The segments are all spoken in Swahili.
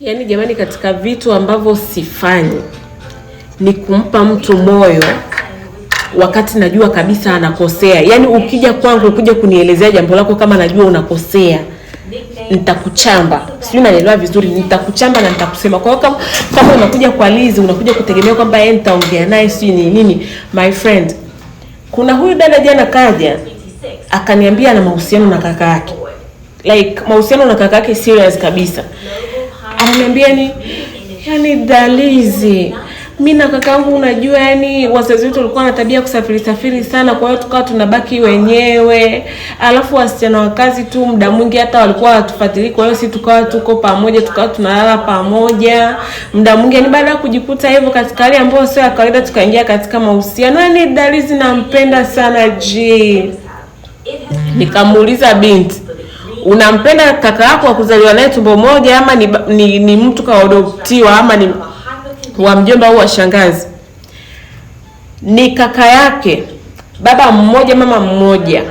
Yaani jamani, katika vitu ambavyo sifanyi ni kumpa mtu moyo wakati najua kabisa anakosea. Yaani ukija kwangu ukija kunielezea jambo lako kama najua unakosea, nitakuchamba. Sijui unaelewa vizuri, nitakuchamba na nitakusema. Kwa hiyo kama unakuja kwa Liz, unakuja kutegemea kwamba yeye nitaongea naye sijui ni nini, my friend. Kuna huyu dada jana kaja akaniambia ana mahusiano na kaka yake. Like mahusiano na kaka yake serious kabisa. Ananiambia yani Dalizi, mimi na kakaangu unajua yani wazazi wetu walikuwa na tabia kusafiri sana, kwa hiyo tukawa tunabaki wenyewe. Alafu wasichana wa kazi tu muda mwingi hata walikuwa watufuatilia, kwa hiyo sisi tukawa tuko pamoja, tukawa tunalala pamoja. Muda mwingi yani baada ya kujikuta hivyo katika hali ambayo sio ya kawaida tukaingia katika mahusiano. Yani Dalizi nampenda sana ji. Nikamuuliza binti, unampenda kaka yako wa kuzaliwa naye tumbo moja ama ni mtu kaadoptiwa ama ni wa mjomba au wa shangazi? Ni kaka yake, baba mmoja mama mmoja.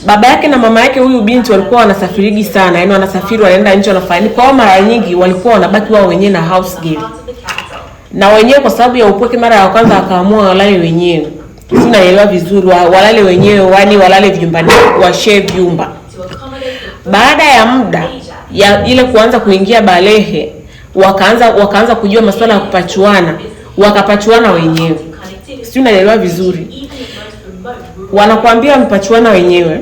Baba yake na mama yake huyu binti walikuwa wanasafirigi sana, yani wanasafiri wanaenda nje wanafanya. Kwa mara nyingi walikuwa wanabaki wao wenyewe na house girl. Na wenyewe kwa sababu ya upweke mara ya kwanza akaamua walale wenyewe. Sinaelewa vizuri, walale wenyewe, yani walale vyumbani, washare vyumba. Baada ya muda ya ile kuanza kuingia balehe, wakaanza kujua masuala ya kupachuana, wakapachuana wenyewe. Sio, unaelewa vizuri. Wanakuambia mpachuana wenyewe.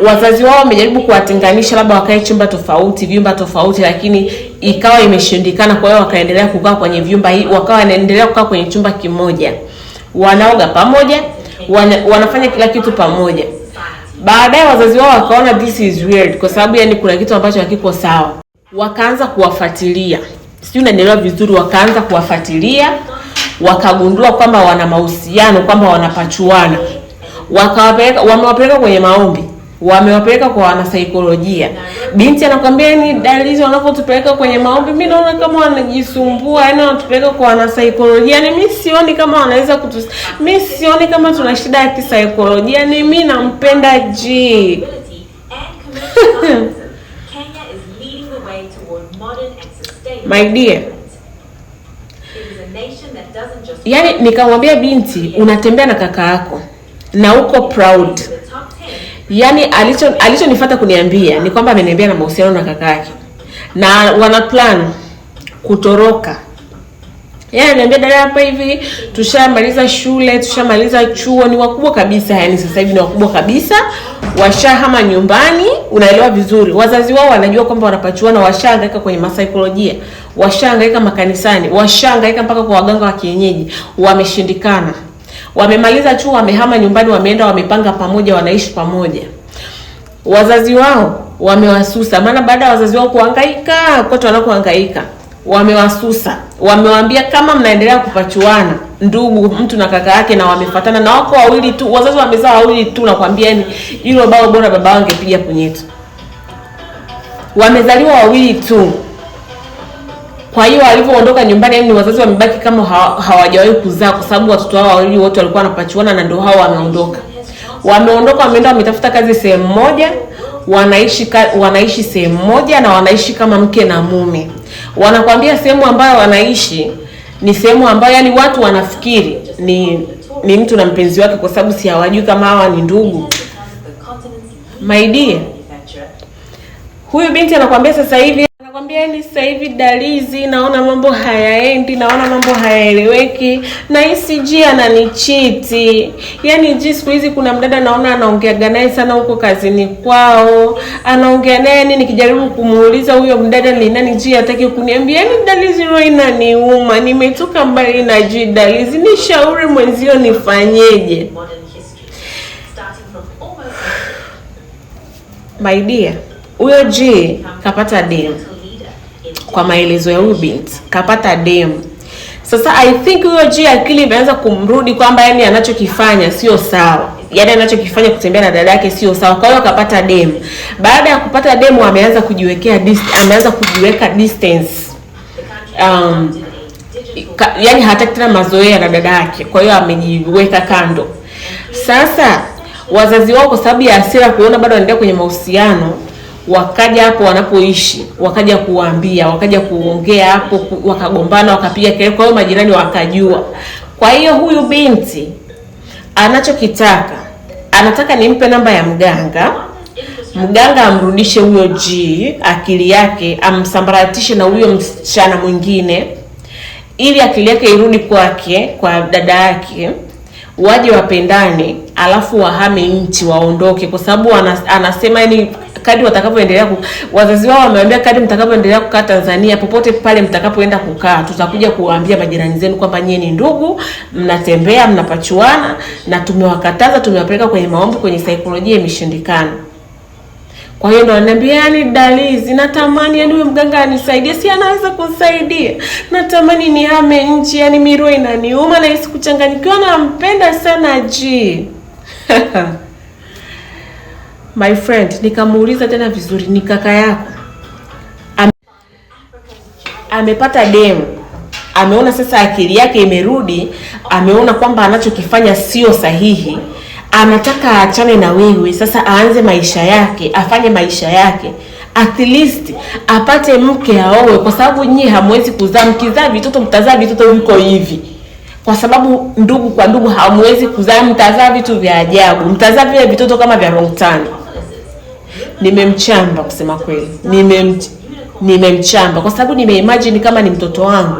Wazazi wao wamejaribu kuwatenganisha, labda wakae chumba tofauti, vyumba tofauti, lakini ikawa imeshindikana. Kwa hiyo wakaendelea kukaa kwenye vyumba hii, wakawa wanaendelea kukaa kwenye chumba kimoja. Wanaoga pamoja, wanafanya kila kitu pamoja. Baadaye wazazi wao wakaona this is weird, kwa sababu yani kuna kitu ambacho hakiko sawa. Wakaanza kuwafuatilia. Sio, unaelewa vizuri, wakaanza kuwafuatilia, wakagundua kwamba wana mahusiano, kwamba wanapachuana. Wamewapeleka kwenye maombi, wamewapeleka kwa wanasaikolojia. Binti anakuambia ni Dalizi wanapotupeleka kwenye maombi, mimi naona kama wanajisumbua, yani wanatupeleka kwa wanasaikolojia. Yani mimi sioni kama wanaweza mimi sioni kama tuna shida ya kisaikolojia. Ni mimi nampenda G. My dear, yani nikamwambia binti, unatembea na kaka yako na uko proud. Yani alichonifuata kuniambia ni kwamba ameniambia na mahusiano na kaka yake na wana plan kutoroka. Yeye ananiambia dada, hapa hivi tushamaliza shule, tushamaliza chuo, ni wakubwa kabisa, yani sasa hivi ni wakubwa kabisa, washahama nyumbani. Unaelewa vizuri, wazazi wao wanajua kwamba wanapachuana, washangaika kwenye masaikolojia, washangaika makanisani, washangaika mpaka kwa waganga wa kienyeji, wameshindikana. Wamemaliza chuo, wamehama nyumbani, wameenda wamepanga pamoja, wanaishi pamoja. Wazazi wao wamewasusa, maana baada ya wazazi wao kuhangaika kote wanakohangaika, wamewasusa. Wamewaambia kama mnaendelea kupachuana, ndugu mtu na kaka yake, na wamefuatana na wako wawili tu, wazazi wamezaa wawili tu, nakwambia ni hilo bao bora baba wangu angepiga punyeto. Wamezaliwa wawili tu. Kwa hiyo walipoondoka nyumbani, yani wazazi wamebaki kama hawajawahi kuzaa, kwa sababu watoto wao wawili wote walikuwa wanapachuana, na ndio hao wameondoka. Wameondoka, wameenda wametafuta kazi sehemu moja, wanaishi sehemu moja, na wanaishi kama mke na mume. Wanakuambia sehemu ambayo wanaishi ni sehemu ambayo yani watu wanafikiri ni mtu na mpenzi wake, kwa sababu si hawajui kama hawa ni ndugu. My dear, huyu binti anakuambia sasa hivi Dalizi, naona mambo hayaendi, naona mambo hayaeleweki, na hisi G ananichiti. Yani G siku hizi kuna mdada naona anaongeaga naye sana huko kazini kwao. Anaongea naye nikijaribu kumuuliza huyo mdada ni nani, G hataki kuniambia. Yani Dalizi roho inaniuma, nimetoka mbali na G. Dalizi, nishauri mwenzio nifanyeje? My dear, huyo G kapata dem. Kwa maelezo ya huyu binti, kapata dem. Sasa I think huyo G akili imeanza kumrudi kwamba yani anachokifanya sio sawa. Yani anachokifanya kutembea na dada yake sio sawa. Kwa hiyo kapata dem. Baada ya kupata dem ameanza kujiweka distance. Yani hataki tena mazoea na dada yake. Kwa hiyo amejiweka kando. Sasa wazazi wao kwa sababu ya hasira kuona bado anaendelea kwenye mahusiano, wakaja hapo wanapoishi, wakaja kuambia, wakaja kuongea hapo, wakagombana, wakapiga kelele, kwa hiyo majirani wakajua. Kwa hiyo huyu binti anachokitaka, anataka nimpe namba ya mganga amrudishe huyo G, akili yake amsambaratishe na huyo msichana mwingine, ili akili yake irudi kwake, kwa dada yake, waje wapendane, alafu wahame nchi, waondoke. Kwa sababu anasema yani kadri watakavyoendelea wazazi wao wamewaambia kadri mtakavyoendelea kukaa Tanzania, popote pale mtakapoenda kukaa, tutakuja kuwaambia majirani zenu kwamba nyinyi ni ndugu, mnatembea, mnapachuana, na tumewakataza, tumewapeleka kwenye maombi, kwenye saikolojia, imeshindikana. Kwa hiyo ndo ananiambia, yani Dalizi, natamani yani huyo mganga anisaidie. Si anaweza kusaidia? Natamani nihame nchi, yani miro inaniuma na hisi kuchanganyikiwa, nampenda sana G. My friend, nikamuuliza tena vizuri, ni kaka yako amepata demu, ameona sasa akili yake imerudi, ameona kwamba anachokifanya sio sahihi, anataka aachane na wewe, sasa aanze maisha yake, afanye maisha yake, at least apate mke, aowe, kwa sababu nyinyi hamwezi kuzaa. Mkizaa vitoto mtazaa vitoto viko hivi, kwa sababu ndugu kwa ndugu hamwezi kuzaa, mtazaa vitu vya ajabu, mtazaa vile vitoto kama vya wrong turn. Nimemchamba kusema kweli, nimemchamba kwa sababu nimeimagine kama ni mtoto wangu,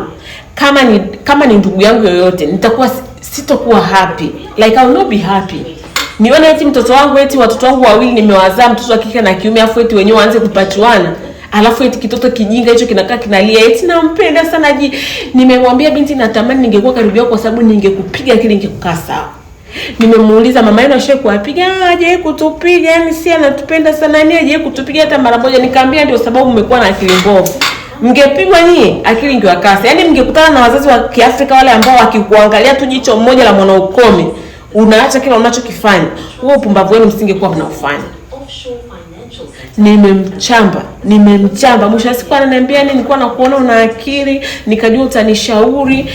kama ni ndugu yangu yoyote, nitakuwa sitokuwa happy, like I will not be happy. Niona eti mtoto wangu, eti watoto wangu wawili nimewazaa, mtoto wa kike na kiume, afu eti wenyewe waanze kupachuana, alafu eti kitoto kijinga hicho kinakaa kinalia eti nampenda sana G. Nimemwambia binti, natamani ningekuwa karibu yako kwa sababu ningekupiga kile ningekukaa sawa. Nimemuuliza mama yenu ashaye kuwapiga, aje kutupiga, yani si anatupenda sana, ni aje kutupiga hata mara moja. Nikamwambia ndio sababu mmekuwa na akili mbovu, mngepigwa nyinyi akili ingewakasa. Yani mngekutana na wazazi wa Kiafrika wale ambao wakikuangalia tu jicho mmoja la mwana ukome, unaacha kila unachokifanya, huo upumbavu wenu msingekuwa mnaufanya. Nimemchamba. Mwisho siku ananiambia nilikuwa nakuona una akili, nikajua utanishauri,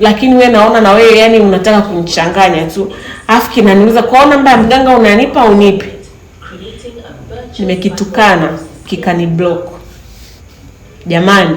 lakini wewe naona na wewe yani unataka kunichanganya tu. Afu kinaniuliza kwa namba ya mganga unanipa unipe. Nimekitukana, kikani block. Jamani.